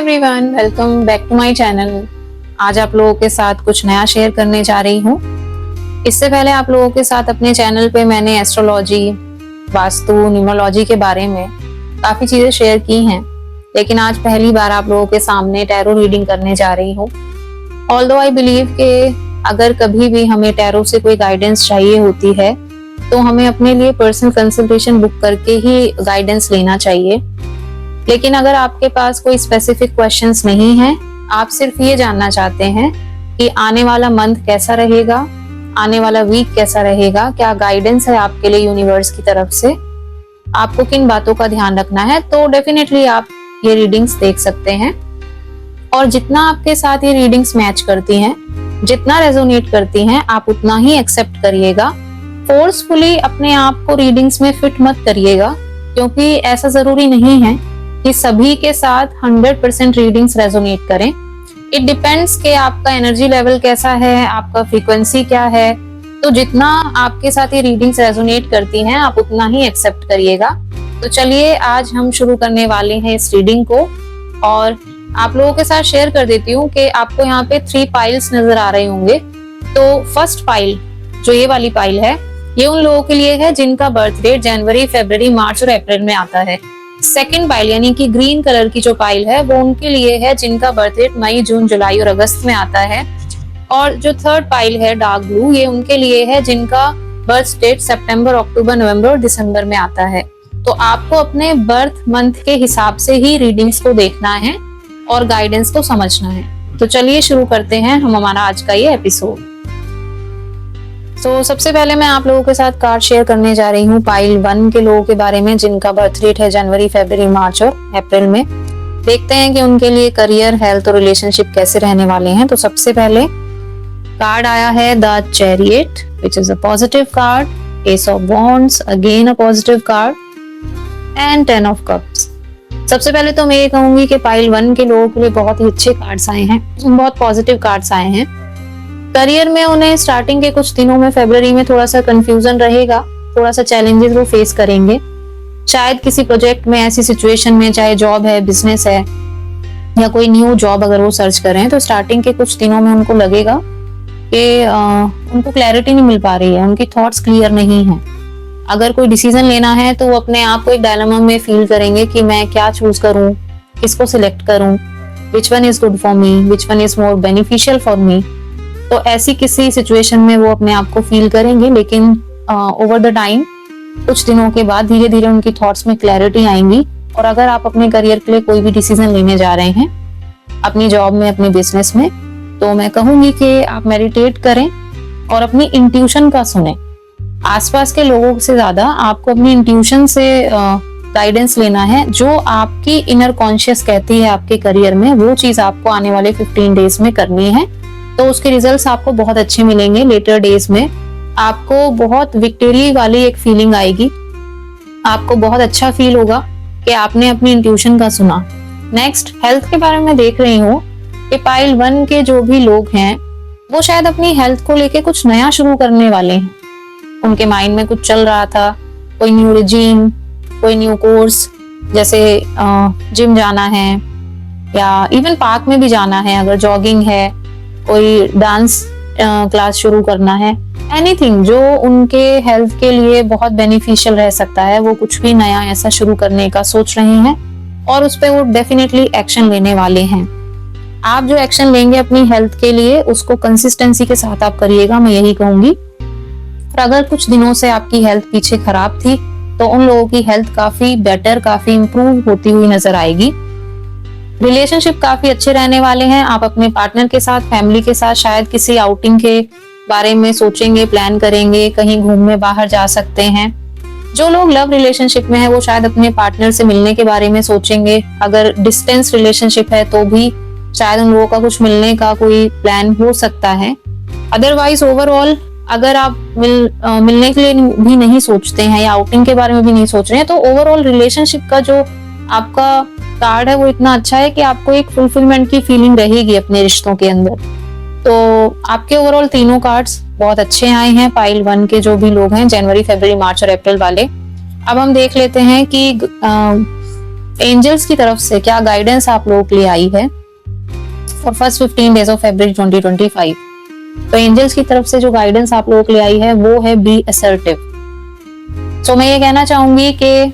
Everyone, welcome back to my channel. आज आप लोगों के साथ कुछ नया शेयर करने जा रही हूँ। इससे पहले आप लोगों के साथ अपने चैनल पे मैंने एस्ट्रोलॉजी, वास्तु, न्यूमरोलॉजी के बारे में काफी चीजें शेयर की हैं, लेकिन आज पहली बार आप लोगों के सामने टैरो रीडिंग करने जा रही हूँ। ऑल्दो आई बिलीव कि अगर कभी भी हमें टैरो से कोई गाइडेंस चाहिए होती है तो हमें अपने लिए पर्सनल कंसल्टेशन बुक करके ही गाइडेंस लेना चाहिए। लेकिन अगर आपके पास कोई स्पेसिफिक क्वेश्चंस नहीं है, आप सिर्फ ये जानना चाहते हैं कि आने वाला मंथ कैसा रहेगा, आने वाला वीक कैसा रहेगा, क्या गाइडेंस है आपके लिए यूनिवर्स की तरफ से, आपको किन बातों का ध्यान रखना है, तो डेफिनेटली आप ये रीडिंग्स देख सकते हैं। और जितना आपके साथ ये रीडिंग्स मैच करती हैं, जितना रेजोनेट करती हैं, आप उतना ही एक्सेप्ट करिएगा। फोर्सफुली अपने आप को रीडिंग्स में फिट मत करिएगा, क्योंकि ऐसा जरूरी नहीं है कि सभी के साथ 100% रीडिंग्स रेजोनेट करें। इट डिपेंड्स कि आपका एनर्जी लेवल कैसा है, आपका फ्रीक्वेंसी क्या है। तो जितना आपके साथ ये रीडिंग्स रेजोनेट करती हैं, आप उतना ही एक्सेप्ट करिएगा। तो चलिए आज हम शुरू करने वाले हैं इस रीडिंग को, और आप लोगों के साथ शेयर कर देती हूँ कि आपको यहाँ पे 3 पाइल्स नजर आ रहे होंगे। तो फर्स्ट पाइल, जो ये वाली पाइल है, ये उन लोगों के लिए है जिनका बर्थ डेट जनवरी, फरवरी, मार्च और अप्रैल में आता है। सेकंड पाइल यानी कि ग्रीन कलर की जो पाइल है, वो उनके लिए है जिनका बर्थ डेट मई, जून, जुलाई और अगस्त में आता है। और जो थर्ड पाइल है डार्क ब्लू, ये उनके लिए है जिनका बर्थ डेट सितंबर, अक्टूबर, नवंबर और दिसंबर में आता है। तो आपको अपने बर्थ मंथ के हिसाब से ही रीडिंग्स को देखना है और गाइडेंस को समझना है। तो चलिए शुरू करते हैं हम हमारा आज का ये एपिसोड। तो सबसे पहले मैं आप लोगों के साथ कार्ड शेयर करने जा रही हूँ पाइल 1 के लोगों के बारे में जिनका बर्थ डेट है जनवरी, फरवरी, मार्च और अप्रैल में। देखते हैं कि उनके लिए करियर, हेल्थ और रिलेशनशिप कैसे रहने वाले हैं। तो सबसे पहले कार्ड आया है the chariot, which is a positive card, S of wands, again a positive card, and 10 of cups. सबसे पहले तो मैं ये कहूंगी कि पाइल 1 के लोगों के लिए बहुत ही अच्छे कार्ड्स आए हैं, बहुत पॉजिटिव कार्ड्स आए हैं। करियर में उन्हें स्टार्टिंग के कुछ दिनों में फरवरी में थोड़ा सा कंफ्यूजन रहेगा, थोड़ा सा चैलेंजेस वो फेस करेंगे। शायद किसी प्रोजेक्ट में, ऐसी सिचुएशन में, चाहे जॉब है, बिजनेस है या कोई न्यू जॉब अगर वो सर्च कर रहे हैं, तो स्टार्टिंग के कुछ दिनों में उनको लगेगा कि उनको क्लैरिटी नहीं मिल पा रही है, उनकी थॉट्स क्लियर नहीं है। अगर कोई डिसीजन लेना है तो वो अपने आप को एक डायलेमा में फील करेंगे कि मैं क्या चूज करूं, किसको सिलेक्ट करूं, which one is good for me, which one is more beneficial for me. तो ऐसी किसी सिचुएशन में वो अपने आप को फील करेंगे, लेकिन ओवर द टाइम, कुछ दिनों के बाद धीरे धीरे उनकी थॉट्स में क्लैरिटी आएंगी। और अगर आप अपने करियर के लिए कोई भी डिसीजन लेने जा रहे हैं, अपनी जॉब में, अपने बिजनेस में, तो मैं कहूंगी कि आप मेडिटेट करें और अपनी इंट्यूशन का सुने। आसपास के लोगों से ज्यादा आपको अपनी इंट्यूशन से गाइडेंस लेना है। जो आपकी इनर कॉन्शियस कहती है आपके करियर में, वो चीज आपको आने वाले 15 डेज में करनी है। तो उसके रिजल्ट्स आपको बहुत अच्छे मिलेंगे। लेटर डेज में आपको बहुत विक्ट्री वाली एक फीलिंग आएगी, आपको बहुत अच्छा फील होगा कि आपने अपनी इंट्यूशन का सुना। नेक्स्ट, हेल्थ के बारे में देख रही हूँ कि पाइल 1 के जो भी लोग हैं, वो शायद अपनी हेल्थ को लेके कुछ नया शुरू करने वाले हैं। उनके माइंड में कुछ चल रहा था, कोई न्यू रिजीम, कोई न्यू कोर्स, जैसे जिम जाना है या इवन पार्क में भी जाना है, अगर जॉगिंग है, कोई डांस क्लास शुरू करना है, एनीथिंग जो उनके हेल्थ के लिए बहुत बेनिफिशियल रह सकता है, वो कुछ भी नया ऐसा शुरू करने का सोच रहे हैं और उस पर वो डेफिनेटली एक्शन लेने वाले हैं। आप जो एक्शन लेंगे अपनी हेल्थ के लिए, उसको कंसिस्टेंसी के साथ आप करिएगा, मैं यही कहूंगी। और अगर कुछ दिनों से आपकी हेल्थ पीछे खराब थी, तो उन लोगों की हेल्थ काफी बेटर, काफी इंप्रूव होती हुई नजर आएगी। रिलेशनशिप काफी अच्छे रहने वाले हैं। आप अपने पार्टनर के साथ, फैमिली के साथ शायद किसी आउटिंग के बारे में सोचेंगे, प्लान करेंगे, कहीं घूमने बाहर जा सकते हैं। जो लोग लव रिलेशनशिप में है, वो शायद अपने पार्टनर से मिलने के बारे में सोचेंगे। अगर डिस्टेंस रिलेशनशिप है तो भी शायद उन लोगों का कुछ मिलने का कोई प्लान हो सकता है। अदरवाइज ओवरऑल, अगर आप मिलने के लिए भी नहीं सोचते हैं या आउटिंग के बारे में भी नहीं सोच रहे हैं, तो ओवरऑल रिलेशनशिप का जो आपका कार्ड है वो इतना अच्छा है कि आपको एक फुलफिलमेंट की फीलिंग रहेगी अपने रिश्तों के अंदर। तो आपके ओवरऑल तीनों कार्ड्स बहुत अच्छे आए हैं पाइल 1 के जो भी लोग हैं, जनवरी, फरवरी, मार्च और अप्रैल वाले। अब हम देख लेते हैं कि एंजल्स की तरफ से क्या गाइडेंस आप लोगों के लिए आई है for first 15 days of February 2025। तो एंजल्स की तरफ से जो गाइडेंस आप लोगों के लिए आई है वो है बी असर्टिव। तो मैं ये कहना चाहूंगी कि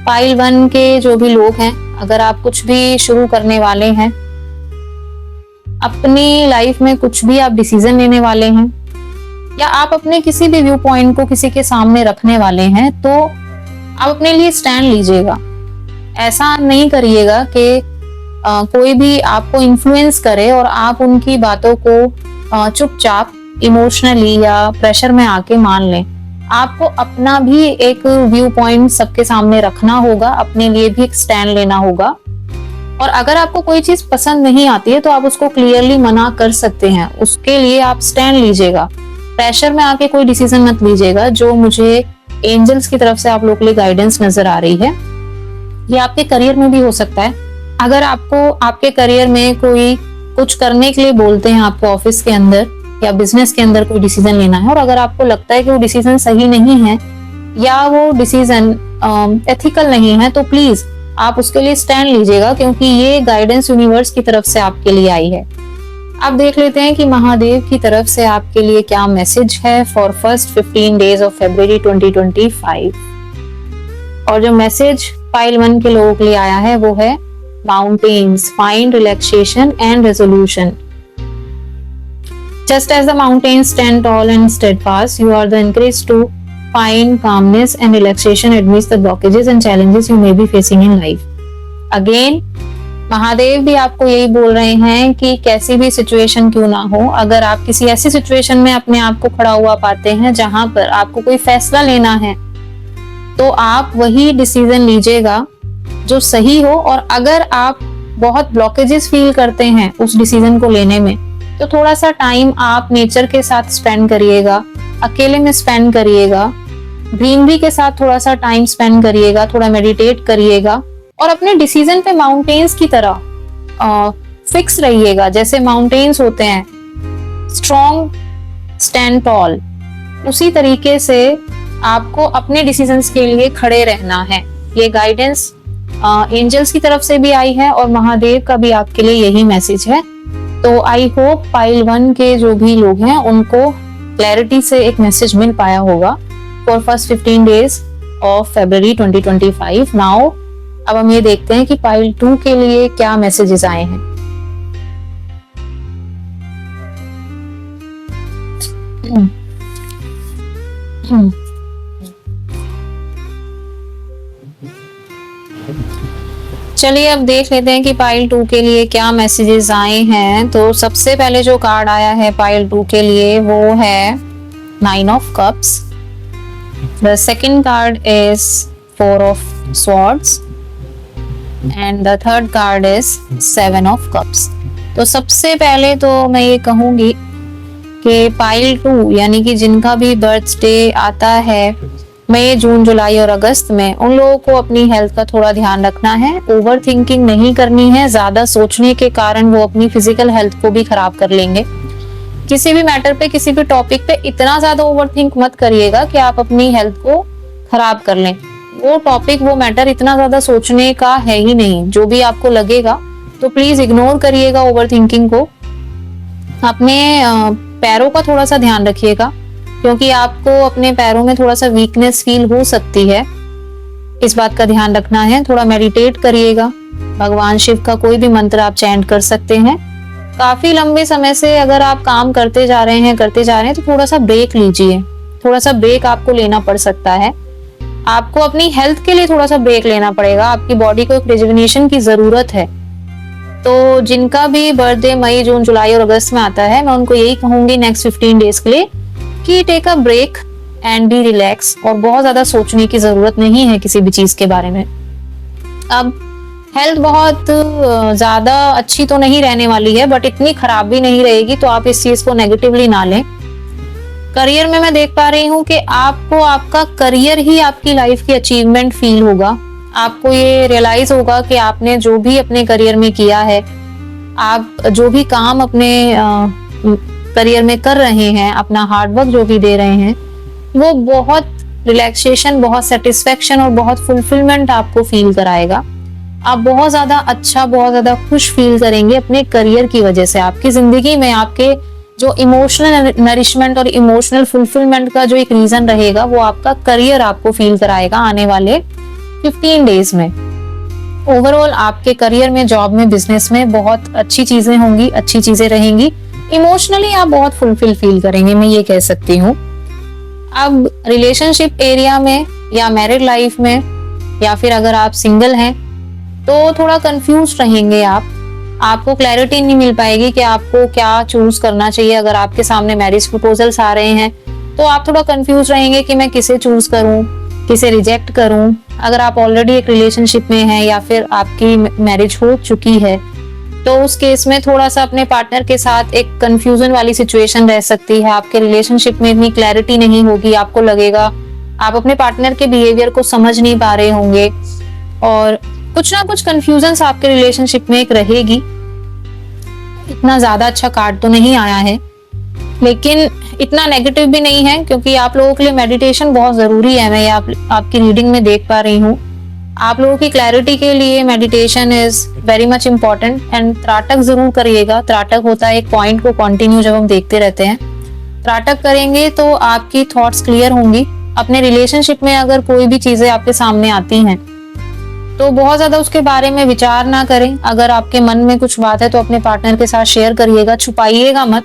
पाइल 1 के जो भी लोग हैं, अगर आप कुछ भी शुरू करने वाले हैं, अपनी लाइफ में कुछ भी आप डिसीजन लेने वाले हैं, या आप अपने किसी भी व्यू पॉइंट को किसी के सामने रखने वाले हैं, तो आप अपने लिए स्टैंड लीजिएगा। ऐसा नहीं करिएगा कि कोई भी आपको इन्फ्लुएंस करे और आप उनकी बातों को चुपचाप इमोशनली या प्रेशर में आके मान लें। आपको अपना भी एक व्यू पॉइंट सबके सामने रखना होगा, अपने लिए भी एक स्टैंड लेना होगा। और अगर आपको कोई चीज पसंद नहीं आती है तो आप उसको क्लियरली मना कर सकते हैं, उसके लिए आप स्टैंड लीजिएगा। प्रेशर में आके कोई डिसीजन मत लीजिएगा। जो मुझे एंजल्स की तरफ से आप लोगों के लिए गाइडेंस नजर आ रही है, ये आपके करियर में भी हो सकता है। अगर आपको आपके करियर में कोई कुछ करने के लिए बोलते हैं, आपके ऑफिस के अंदर या बिजनेस के अंदर कोई डिसीजन लेना है, और अगर आपको लगता है कि वो डिसीजन सही नहीं है या वो डिसीजन एथिकल नहीं है, तो प्लीज आप उसके लिए स्टैंड लीजिएगा, क्योंकि ये गाइडेंस यूनिवर्स की तरफ से आपके लिए आई है। अब देख लेते हैं कि महादेव की तरफ से आपके लिए क्या मैसेज है for first 15 days of February 2025। और जो मैसेज पाइल 1 के लोगों के लिए आया है वो है mountains find relaxation and resolution. Just as the mountains stand tall and steadfast, you are the encouraged to find calmness and relaxation amidst the blockages and challenges you may be facing in life. Again, Mahadev भी आपको यही बोल रहे हैं कि कैसी भी situation क्यों ना हो, अगर आप किसी ऐसी सिचुएशन में अपने आप को खड़ा हुआ पाते हैं जहां पर आपको कोई फैसला लेना है, तो आप वही डिसीजन लीजिएगा जो सही हो। और अगर आप बहुत ब्लॉकेजेस फील करते हैं उस डिसीजन को लेने में, तो थोड़ा सा टाइम आप नेचर के साथ स्पेंड करिएगा, अकेले में स्पेंड करिएगा, ग्रीनरी के साथ थोड़ा सा टाइम स्पेंड करिएगा, थोड़ा मेडिटेट करिएगा और अपने डिसीजन पे माउंटेन्स की तरह फिक्स रहिएगा। जैसे माउंटेन्स होते हैं स्ट्रॉन्ग स्टैंड टॉल, उसी तरीके से आपको अपने डिसीजंस के लिए खड़े रहना है। ये गाइडेंस एंजल्स की तरफ से भी आई है और महादेव का भी आपके लिए यही मैसेज है। तो आई होप पाइल 1 के जो भी लोग हैं उनको क्लैरिटी से एक मैसेज मिल पाया होगा for first 15 days of February 2025। Now अब हम ये देखते हैं कि पाइल 2 के लिए क्या मैसेजेस आए हैं। चलिए अब देख लेते हैं कि पाइल 2 के लिए क्या मैसेजेस आए हैं। तो सबसे पहले जो कार्ड आया है पाइल 2 के लिए वो है 9 of cups. The second card is 4 of swords and the third card is 7 of cups. तो सबसे पहले तो मैं ये कहूंगी कि पाइल 2 यानी कि जिनका भी बर्थडे आता है मई, जून, जुलाई और अगस्त में, उन लोगों को अपनी हेल्थ का थोड़ा ध्यान रखना है। ओवर थिंकिंग नहीं करनी है, ज्यादा सोचने के कारण वो अपनी फिजिकल हेल्थ को भी खराब कर लेंगे। किसी भी मैटर पे, किसी भी टॉपिक पे इतना ज्यादा ओवर थिंक मत करिएगा कि आप अपनी हेल्थ को खराब कर लें। वो टॉपिक, वो मैटर इतना ज्यादा सोचने का है ही नहीं। जो भी आपको लगेगा तो प्लीज इग्नोर करिएगा ओवर थिंकिंग को। अपने पैरों का थोड़ा सा ध्यान रखिएगा, क्योंकि आपको अपने पैरों में थोड़ा सा वीकनेस फील हो सकती है, इस बात का ध्यान रखना है। थोड़ा मेडिटेट करिएगा, भगवान शिव का कोई भी मंत्र आप चैंट कर सकते हैं। काफी लंबे समय से अगर आप काम करते जा रहे हैं तो थोड़ा सा ब्रेक लीजिए। थोड़ा सा ब्रेक आपको लेना पड़ सकता है। आपको अपनी हेल्थ के लिए थोड़ा सा ब्रेक लेना पड़ेगा। आपकी बॉडी को एक रिजुविनेशन की जरूरत है। तो जिनका भी बर्थडे मई, जून, जुलाई और अगस्त में आता है, मैं उनको यही कहूंगी नेक्स्ट 15 डेज के लिए कि take a break and be relax. और बहुत ज्यादा सोचने की जरूरत नहीं है किसी भी चीज के बारे में। अब हेल्थ बहुत ज्यादा अच्छी तो नहीं रहने वाली है, बट इतनी खराब भी नहीं रहेगी, तो आप इस चीज को नेगेटिवली ना लें। करियर में मैं देख पा रही हूँ कि आपको आपका करियर ही आपकी लाइफ की अचीवमेंट फील होगा। आपको ये रियलाइज होगा कि आपने जो भी अपने करियर में किया है, आप जो भी काम अपने करियर में कर रहे हैं, अपना हार्डवर्क जो भी दे रहे हैं, वो बहुत रिलैक्सेशन, बहुत सेटिस्फेक्शन और बहुत फुलफिलमेंट आपको फील कराएगा। आप बहुत ज्यादा अच्छा, बहुत ज्यादा खुश फील करेंगे अपने करियर की वजह से। आपकी जिंदगी में आपके जो इमोशनल नरिशमेंट और इमोशनल फुलफिलमेंट का जो एक रीजन रहेगा वो आपका करियर आपको फील कराएगा आने वाले 15 डेज में। ओवरऑल आपके करियर में, जॉब में, बिजनेस में बहुत अच्छी चीजें होंगी, अच्छी चीजें रहेंगी। इमोशनली आप बहुत फुलफिल फील करेंगे, मैं ये कह सकती हूँ। अब रिलेशनशिप एरिया में या मैरिड लाइफ में, या फिर अगर आप सिंगल हैं तो थोड़ा कंफ्यूज रहेंगे आपको क्लैरिटी नहीं मिल पाएगी कि आपको क्या चूज करना चाहिए। अगर आपके सामने मैरिज प्रपोजल्स आ रहे हैं तो आप थोड़ा कंफ्यूज रहेंगे कि मैं किसे चूज करूं, किसे रिजेक्ट करूं। अगर आप ऑलरेडी एक रिलेशनशिप में हैं या फिर आपकी मैरिज हो चुकी है तो उस केस में थोड़ा सा अपने पार्टनर के साथ एक कंफ्यूजन वाली सिचुएशन रह सकती है। आपके रिलेशनशिप में इतनी क्लैरिटी नहीं होगी, आपको लगेगा आप अपने पार्टनर के बिहेवियर को समझ नहीं पा रहे होंगे और कुछ ना कुछ कंफ्यूजन आपके रिलेशनशिप में एक रहेगी। इतना ज्यादा अच्छा कार्ड तो नहीं आया है, लेकिन इतना नेगेटिव भी नहीं है, क्योंकि आप लोगों के लिए मेडिटेशन बहुत जरूरी है। मैं आपकी रीडिंग में देख पा रही हूँ। आप लोगों की क्लैरिटी के लिए meditation is very much important. And त्राटक जरूर करिएगा। त्राटक होता है एक पॉइंट को कंटिन्यू जब हम देखते रहते हैं। त्राटक करेंगे तो आपकी थॉट्स क्लियर होंगी। अपने रिलेशनशिप में अगर कोई भी चीजें आपके सामने आती हैं तो बहुत ज्यादा उसके बारे में विचार ना करें। अगर आपके मन में कुछ बात है तो अपने पार्टनर के साथ शेयर करिएगा, छुपाइएगा मत,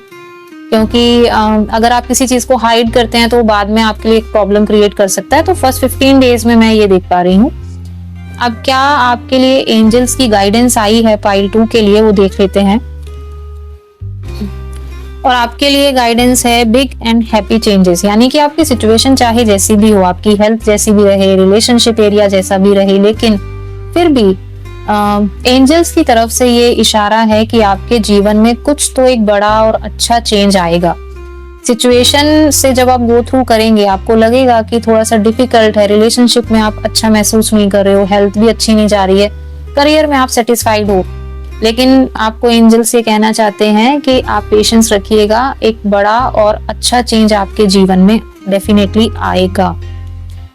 क्योंकि अगर आप किसी चीज को हाइड करते हैं तो बाद में आपके लिए एक प्रॉब्लम क्रिएट कर सकता है। तो फर्स्ट 15 डेज में मैं ये देख पा रही हूँ। अब क्या आपके लिए एंजल्स की गाइडेंस आई है पाइल 2 के लिए, वो देख लेते हैं। और आपके लिए गाइडेंस है बिग एंड हैप्पी चेंजेस, यानी कि आपकी सिचुएशन चाहे जैसी भी हो, आपकी हेल्थ जैसी भी रहे, रिलेशनशिप एरिया जैसा भी रहे, लेकिन फिर भी एंजल्स की तरफ से ये इशारा है कि आपके जीवन में कुछ तो एक बड़ा और अच्छा चेंज आएगा। सिचुएशन से जब आप गो थ्रू करेंगे आपको लगेगा कि थोड़ा सा डिफिकल्ट है, रिलेशनशिप में आप अच्छा महसूस नहीं कर रहे हो, हेल्थ भी अच्छी नहीं जा रही है, करियर में आप सेटिस्फाइड हो, लेकिन आपको एंजल्स ये कहना चाहते हैं कि आप पेशेंस रखिएगा। एक बड़ा और अच्छा चेंज आपके जीवन में डेफिनेटली आएगा।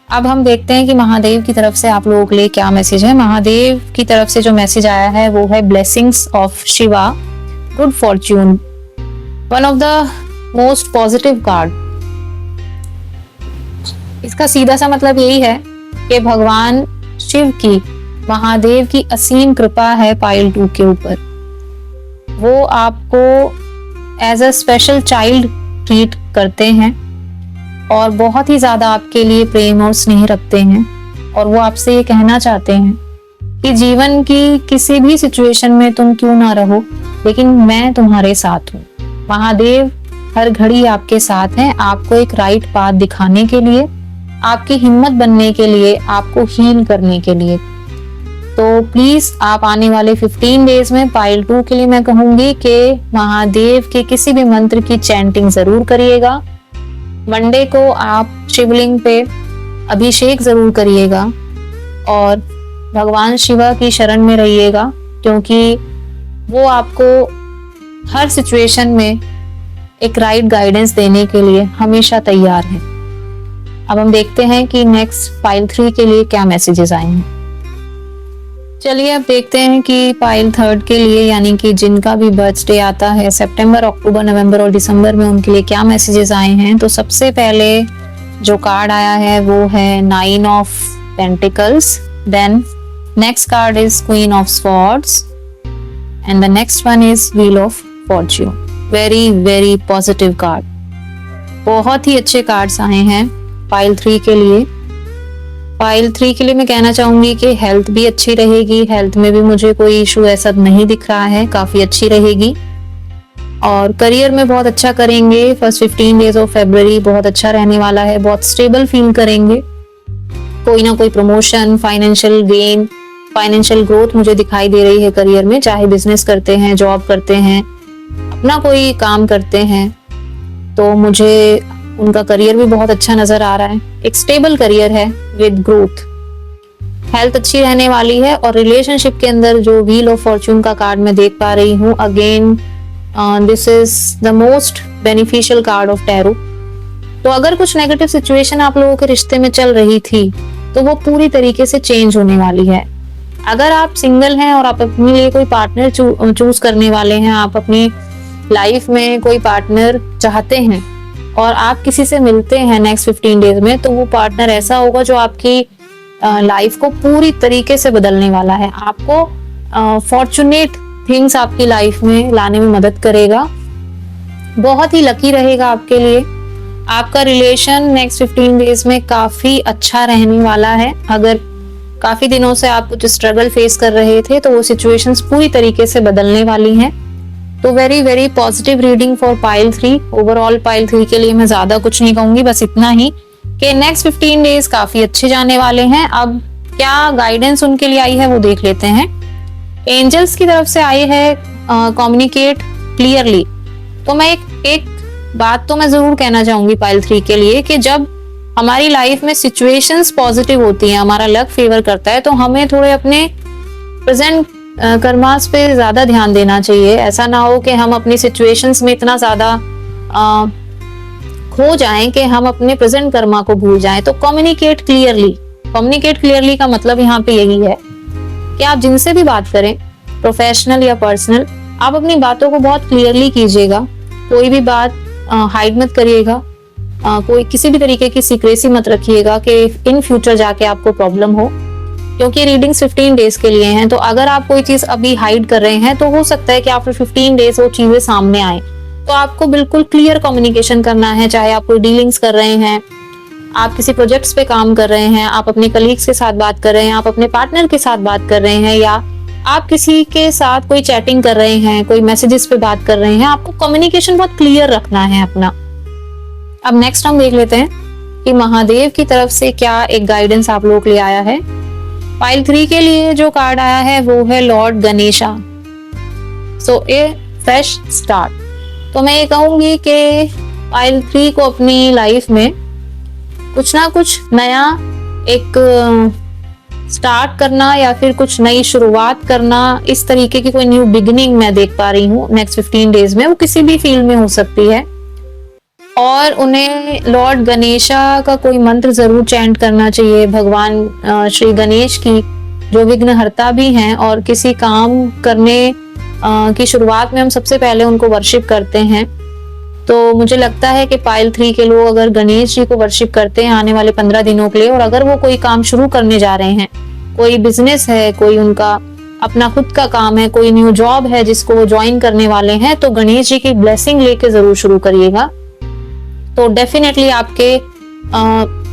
अब हम देखते हैं कि महादेव की तरफ से आप लोगों के लिए क्या मैसेज है। महादेव की तरफ से जो मैसेज आया है वो है blessings of Shiva, good Fortune, one of the most positive card. इसका सीधा सा मतलब यही है कि भगवान शिव की, महादेव की असीम कृपा है पाइल 2 के ऊपर। वो आपको as a special child treat करते हैं और बहुत ही ज्यादा आपके लिए प्रेम और स्नेह रखते हैं। और वो आपसे ये कहना चाहते हैं कि जीवन की किसी भी सिचुएशन में तुम क्यों ना रहो, लेकिन मैं तुम्हारे साथ हूँ। महादेव हर घड़ी आपके साथ हैं, आपको एक राइट पाथ दिखाने के लिए, आपकी हिम्मत बनने के लिए, आपको हील करने के लिए। तो प्लीज आप आने वाले 15 डेज में पाइल 2 के लिए मैं कहूंगी कि महादेव के किसी भी मंत्र की चैंटिंग जरूर करिएगा। मंडे को आप शिवलिंग पे अभिषेक जरूर करिएगा और भगवान शिवा की शरण में रहिएगा, क्योंकि वो आपको हर सिचुएशन में एक राइट गाइडेंस देने के लिए हमेशा तैयार है। अब हम देखते हैं कि नेक्स्ट पाइल 3 के लिए क्या मैसेजेस आए हैं। चलिए अब देखते हैं कि पाइल 3 के लिए, यानी कि जिनका भी बर्थडे आता है सितंबर, अक्टूबर, नवंबर और दिसंबर में, उनके लिए क्या मैसेजेस आए हैं। तो सबसे पहले जो कार्ड आया है वो है 9 of pentacles, then next card is queen of swords and the next one is wheel of fortune. Very very positive card, बहुत ही अच्छे कार्ड्स आए हैं पाइल 3 के लिए। पाइल 3 के लिए मैं कहना चाहूंगी कि हेल्थ भी अच्छी रहेगी, हेल्थ में भी मुझे कोई इशू ऐसा नहीं दिख रहा है, काफी अच्छी रहेगी। और करियर में बहुत अच्छा करेंगे। फर्स्ट 15 डेज ऑफ फरवरी बहुत अच्छा रहने वाला है, बहुत स्टेबल फील करेंगे। कोई ना कोई promotion, financial gain, financial growth मुझे दिखाई दे रही है करियर में, चाहे बिजनेस करते हैं, जॉब करते हैं, अपना कोई काम करते हैं, तो मुझे उनका करियर भी बहुत अच्छा नजर आ रहा है। एक स्टेबल करियर है विद ग्रोथ, हेल्थ अच्छी रहने वाली है। और रिलेशनशिप के अंदर जो व्हील ऑफ फॉर्च्यून का कार्ड मैं देख पा रही हूँ, again this is the most beneficial card of tarot. तो अगर कुछ नेगेटिव सिचुएशन आप लोगों के रिश्ते में चल रही थी तो वो पूरी तरीके से चेंज होने वाली है। अगर आप सिंगल हैं और आप अपने लिए कोई पार्टनर चूज करने वाले हैं, आप अपनी लाइफ में कोई पार्टनर चाहते हैं और आप किसी से मिलते हैं नेक्स्ट 15 डेज में, तो वो पार्टनर ऐसा होगा जो आपकी लाइफ को पूरी तरीके से बदलने वाला है। आपको फॉर्चुनेट थिंग्स आपकी लाइफ में लाने में मदद करेगा, बहुत ही लकी रहेगा आपके लिए। आपका रिलेशन नेक्स्ट 15 डेज में काफी अच्छा रहने वाला है। अगर काफी दिनों से आप कुछ स्ट्रगल फेस कर रहे थे तो वो सिचुएशंस पूरी तरीके से बदलने वाली हैं। तो very very positive reading for pile 3। Overall pile 3 के लिए मैं ज्यादा कुछ नहीं कहूंगी, बस इतना ही कि नेक्स्ट 15 डेज काफी अच्छे जाने वाले हैं। अब क्या गाइडेंस उनके लिए आई है वो देख लेते हैं। एंजल्स की तरफ से आई है कम्युनिकेट क्लियरली। तो मैं एक बात तो मैं जरूर कहना चाहूंगी पाइल 3 के लिए कि जब हमारी लाइफ में सिचुएशंस पॉजिटिव होती हैं, हमारा लक फेवर करता है, तो हमें थोड़े अपने प्रेजेंट कर्मास पे ज्यादा ध्यान देना चाहिए। ऐसा ना हो कि हम अपनी सिचुएशंस में इतना ज्यादा खो जाएं कि हम अपने प्रेजेंट कर्मा को भूल जाएं। तो कम्युनिकेट क्लियरली का मतलब यहाँ पे यही है कि आप जिनसे भी बात करें, प्रोफेशनल या पर्सनल, आप अपनी बातों को बहुत क्लियरली कीजिएगा। कोई भी बात हाइड मत करिएगा, कोई किसी भी तरीके की सीक्रेसी मत रखिएगा कि इन फ्यूचर जाके आपको प्रॉब्लम हो, क्योंकि रीडिंग्स 15 डेज के लिए हैं। तो अगर आप कोई चीज अभी हाइड कर रहे हैं तो हो सकता है कि आफ्टर 15 डेज वो चीजें सामने आए। तो आपको बिल्कुल क्लियर कम्युनिकेशन करना है, चाहे आप कोई डीलिंग्स कर रहे हैं, आप किसी प्रोजेक्ट्स पे काम कर रहे हैं, आप अपने कलीग्स के साथ बात कर रहे हैं, आप अपने पार्टनर के साथ बात कर रहे हैं, या आप किसी के साथ कोई चैटिंग कर रहे हैं, कोई मैसेजेस पे बात कर रहे हैं, आपको कम्युनिकेशन बहुत क्लियर रखना है अपना। अब नेक्स्ट हम देख लेते हैं कि महादेव की तरफ से क्या एक गाइडेंस आप लोगों के लिए आया है। पाइल 3 के लिए जो कार्ड आया है वो है लॉर्ड गणेशा। सो ए फ्रेश स्टार्ट। तो मैं ये कहूंगी कि पाइल 3 को अपनी लाइफ में कुछ ना कुछ नया एक स्टार्ट करना या फिर कुछ नई शुरुआत करना, इस तरीके की कोई न्यू बिगिनिंग मैं देख पा रही हूँ नेक्स्ट 15 डेज में। वो किसी भी फील्ड में हो सकती है और उन्हें लॉर्ड गणेशा का कोई मंत्र जरूर चैंट करना चाहिए। भगवान श्री गणेश की जो विघ्नहर्ता भी हैं और किसी काम करने की शुरुआत में हम सबसे पहले उनको वर्शिप करते हैं। तो मुझे लगता है कि पाइल 3 के लोग अगर गणेश जी को वर्शिप करते हैं आने वाले 15 दिनों के लिए, और अगर वो कोई काम शुरू करने जा रहे हैं, कोई बिजनेस है, कोई उनका अपना खुद का काम है, कोई न्यू जॉब है जिसको वो ज्वाइन करने वाले हैं, तो गणेश जी की ब्लेसिंग लेके जरूर शुरू करिएगा। तो डेफिनेटली आपके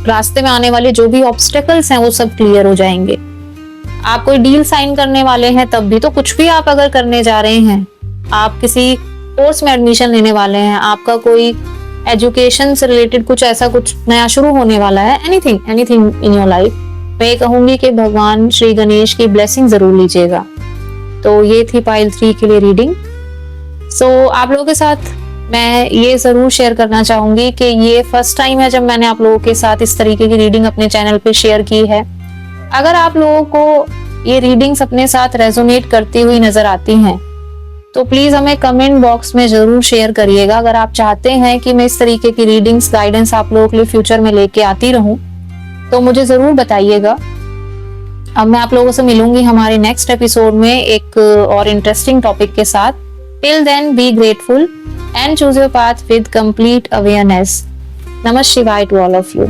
रास्ते में आने वाले जो भी ऑब्स्टेकल्स हैं वो सब क्लियर हो जाएंगे। आप कोई डील साइन करने वाले हैं तब भी, तो कुछ भी आप अगर करने जा रहे हैं, आप किसी कोर्स में एडमिशन लेने वाले हैं, आपका कोई एजुकेशन से रिलेटेड कुछ ऐसा कुछ नया शुरू होने वाला है, एनीथिंग इन योर लाइफ, मैं कहूंगी कि भगवान श्री गणेश की ब्लेसिंग जरूर लीजिएगा। तो ये थी पाइल 3 के लिए रीडिंग। सो आप लोगों के साथ मैं ये जरूर शेयर करना चाहूंगी कि ये फर्स्ट टाइम है जब मैंने आप लोगों के साथ इस तरीके की रीडिंग अपने चैनल पे शेयर की है। अगर आप लोगों को ये रीडिंग्स अपने साथ रेजोनेट करती हुई नजर आती हैं तो प्लीज हमें कमेंट बॉक्स में जरूर शेयर करिएगा। अगर आप चाहते हैं कि मैं इस तरीके की रीडिंग्स गाइडेंस आप लोगों के लिए फ्यूचर में लेके आती रहूं तो मुझे जरूर बताइएगा। अब मैं आप लोगों से मिलूंगी हमारे नेक्स्ट एपिसोड में एक और इंटरेस्टिंग टॉपिक के साथ। Till then be grateful and choose your path with complete awareness. Namah Shivaya to all of you.